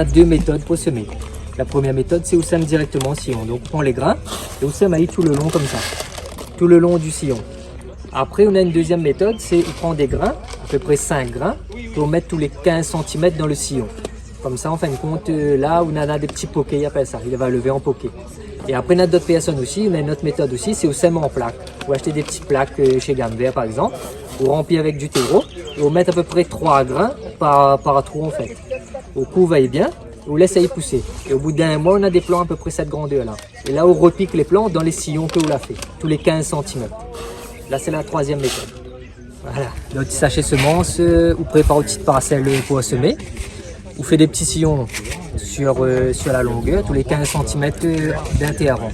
On a deux méthodes pour semer. La première méthode, c'est on sème directement au sillon. Donc on prend les grains et on sème tout le long comme ça, tout le long du sillon. Après, on a une deuxième méthode, c'est on prend des grains, à peu près 5 grains, pour mettre tous les 15 cm dans le sillon. Comme ça, en fin de compte, là où on a des petits poquets, il appelle ça, il va lever en poquet. Et après, on a d'autres personnes aussi, on a une autre méthode aussi, c'est au sème en plaques. Vous achetez des petites plaques chez Gamme Vert par exemple, vous remplir avec du terreau, et vous mettez à peu près 3 grains par trou en fait. Au couvaille bien, on laisse y pousser. Et au bout d'un mois, on a des plants à peu près cette grandeur là. Et là, on repique les plants dans les sillons que vous l'avez fait, tous les 15 cm. Là, c'est la troisième méthode. Voilà, le petit sachet semence, on prépare une petite parcelle pour semer. On fait des petits sillons sur la longueur, tous les 15 cm d'un terrain.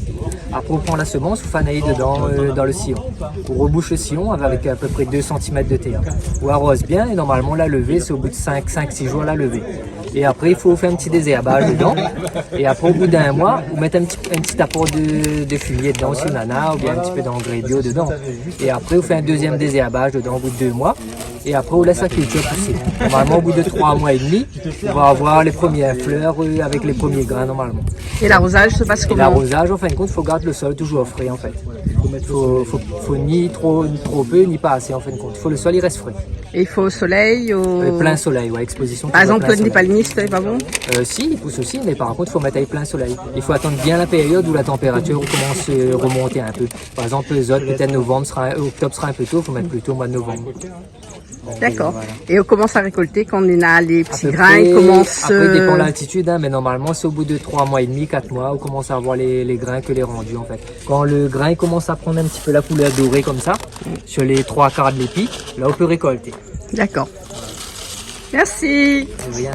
Après, on prend la semence, on fait nailler dedans dans le sillon. On rebouche le sillon avec à peu près 2 cm de terre. On arrose bien et normalement, la levée, c'est au bout de 5-6 jours la levée. Et après, il faut faire un petit désherbage dedans. Et après, au bout d'un mois, vous mettez un petit apport de fumier dedans, si on en a, ou bien un petit peu d'engrais bio dedans. Et après, vous faites un deuxième désherbage dedans au bout de 2 mois. Et après, on laisse la culture pousser. Normalement, au bout de 3 mois et demi, on va avoir les premières fleurs avec les premiers grains normalement. Et l'arrosage se passe comment? L'arrosage, en fin de compte, il faut garder le sol toujours frais en fait. Il faut ni trop peu, ni pas assez en fin de compte. Il faut le sol, il reste frais. Et il faut au soleil, plein soleil, ouais, exposition. Par exemple, les palmistes, c'est pas bon? Si, il pousse aussi, mais par contre, il faut mettre avec plein soleil. Il faut attendre bien la période où la température commence à remonter un peu. Par exemple, les autres, peut-être octobre sera un peu tôt, il faut mettre plutôt au mois de novembre. D'accord. Voilà. Et on commence à récolter quand on a les petits grains, ils commencent... Après, il dépend de l'altitude, mais normalement, c'est au bout de 3 mois et demi, 4 mois, on commence à avoir les grains que les rendus, en fait. Quand le grain commence à prendre un petit peu la couleur dorée comme ça, sur les 3/4 de l'épi, là, on peut récolter. D'accord. Merci. De rien.